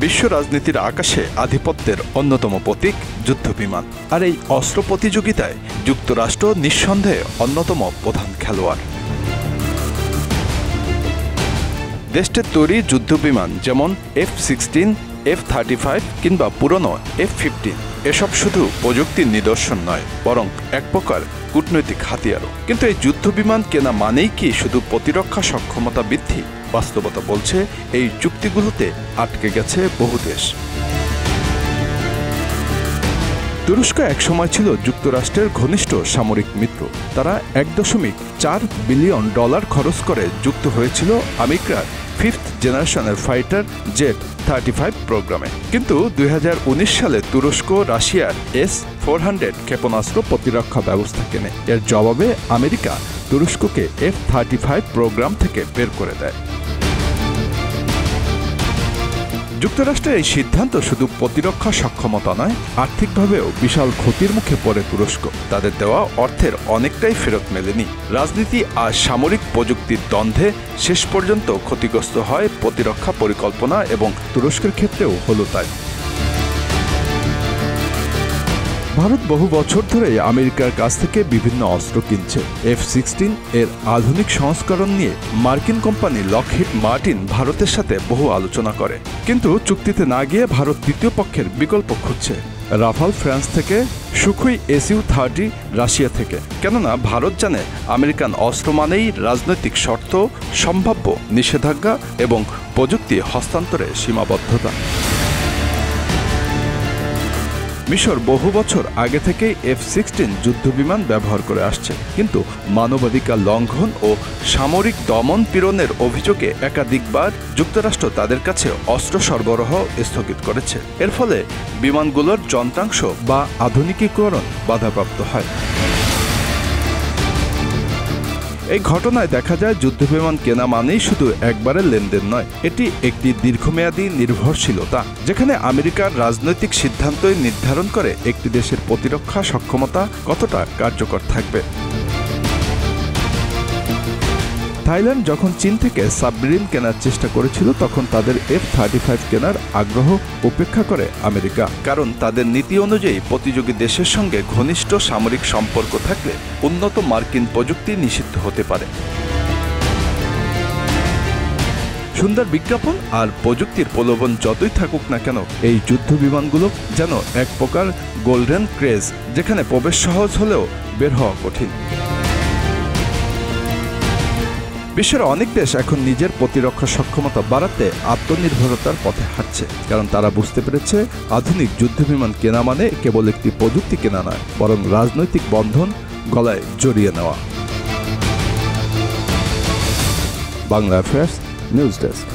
বিশ্ব রাজনীতির আকাশে আধিপত্যের অন্যতম প্রতীক যুদ্ধবিমান। আর এই অস্ত্র প্রতিযোগিতায় যুক্তরাষ্ট্র নিঃসন্দেহে অন্যতম প্রধান খেলোয়াড়। দেশটির তৈরি যুদ্ধবিমান যেমন F-16, F-35 কিংবা পুরনো F-15 এসব শুধু প্রযুক্তির নিদর্শন নয়, বরং এক প্রকার কূটনৈতিক হাতিয়ারও। কিন্তু এই যুদ্ধবিমান কেনা মানেই কি শুধু প্রতিরক্ষা সক্ষমতা বৃদ্ধি? বাস্তবতা বলছে এই চুক্তিগুলোতে আটকে গেছে বহু দেশ। তুরস্ক একসময় ছিল যুক্তরাষ্ট্রের ঘনিষ্ঠ সামরিক মিত্র। তারা $1.4 বিলিয়ন খরচ করে যুক্ত হয়েছিল আমেরিকার 5th জেনারেশনের ফাইটার জেট 35 প্রোগ্রামে। কিন্তু 2019 সালে তুরস্ক রাশিয়ার S-400 ক্ষেপণাস্ত্র প্রতিরক্ষা ব্যবস্থা কেনে। এর জবাবে আমেরিকা তুরস্ককে F-35 প্রোগ্রাম থেকে বের করে দেয়। যুক্তরাষ্ট্রের এই সিদ্ধান্ত শুধু প্রতিরক্ষা সক্ষমতা নয়, আর্থিকভাবেও বিশাল ক্ষতির মুখে পড়ে তুরস্ক। তাদের দেওয়া অর্থের অনেকটাই ফেরত মেলেনি। রাজনীতি আর সামরিক প্রযুক্তির দ্বন্দ্বে শেষ পর্যন্ত ক্ষতিগ্রস্ত হয় প্রতিরক্ষা পরিকল্পনা, এবং তুরস্কের ক্ষেত্রেও হলো তাই। ভারত বহু বছর ধরে আমেরিকার কাছ থেকে বিভিন্ন অস্ত্র কিনছে। F-16 এর আধুনিক সংস্করণ নিয়ে মার্কিন কোম্পানি লকহিড মার্টিন ভারতের সাথে বহু আলোচনা করে, কিন্তু চুক্তিতে না গিয়ে ভারত তৃতীয় পক্ষের বিকল্প খুঁজছে। রাফাল ফ্রান্স থেকে, সুখোই Su-30 রাশিয়া থেকে। কেননা ভারত জানে আমেরিকান অস্ত্র মানেই রাজনৈতিক শর্ত, সম্ভাব্য নিষেধাজ্ঞা এবং প্রযুক্তি হস্তান্তরে সীমাবদ্ধতা। মিশর বহু বছর আগে থেকেই F-16 যুদ্ধবিমান ব্যবহার করে আসছে, কিন্তু মানবাধিকার লঙ্ঘন ও সামরিক দমন পীড়নের অভিযোগে একাধিকবার যুক্তরাষ্ট্র তাদের কাছে অস্ত্র সরবরাহ স্থগিত করেছে। এর ফলে বিমানগুলোর যন্ত্রাংশ বা আধুনিকীকরণ বাধাপ্রাপ্ত হয়। এই ঘটনায় দেখা যায় যুদ্ধবিমান কেনা মানেই শুধু একবারের লেনদেন নয়, এটি একটি দীর্ঘমেয়াদী নির্ভরশীলতা, যেখানে আমেরিকার রাজনৈতিক সিদ্ধান্তই নির্ধারণ করে একটি দেশের প্রতিরক্ষা সক্ষমতা কতটা কার্যকর থাকবে। থাইল্যান্ড যখন চীন থেকে সাবমেরিন কেনার চেষ্টা করেছিল, তখন তাদের F-35 কেনার আগ্রহ উপেক্ষা করে আমেরিকা, কারণ তাদের নীতি অনুযায়ী প্রতিযোগী দেশের সঙ্গে ঘনিষ্ঠ সামরিক সম্পর্ক থাকলে উন্নত মার্কিন প্রযুক্তি নিষিদ্ধ হতে পারে। সুন্দর বিজ্ঞাপন আর প্রযুক্তির প্রলোভন যতই থাকুক না কেন, এই যুদ্ধ বিমানগুলো যেন এক প্রকার গোল্ডেন ক্রেজ, যেখানে প্রবেশ সহজ হলেও বের হওয়া কঠিন। বিশ্বের অনেক দেশ এখন নিজের প্রতিরক্ষা সক্ষমতা বাড়াতে আত্মনির্ভরতার পথে হাঁটছে, কারণ তারা বুঝতে পেরেছে আধুনিক যুদ্ধবিমান কেনা মানে কেবল একটি প্রযুক্তি কেনা নয়, বরং রাজনৈতিক বন্ধন গলায় জড়িয়ে নেওয়া। Bangla affairs news desk.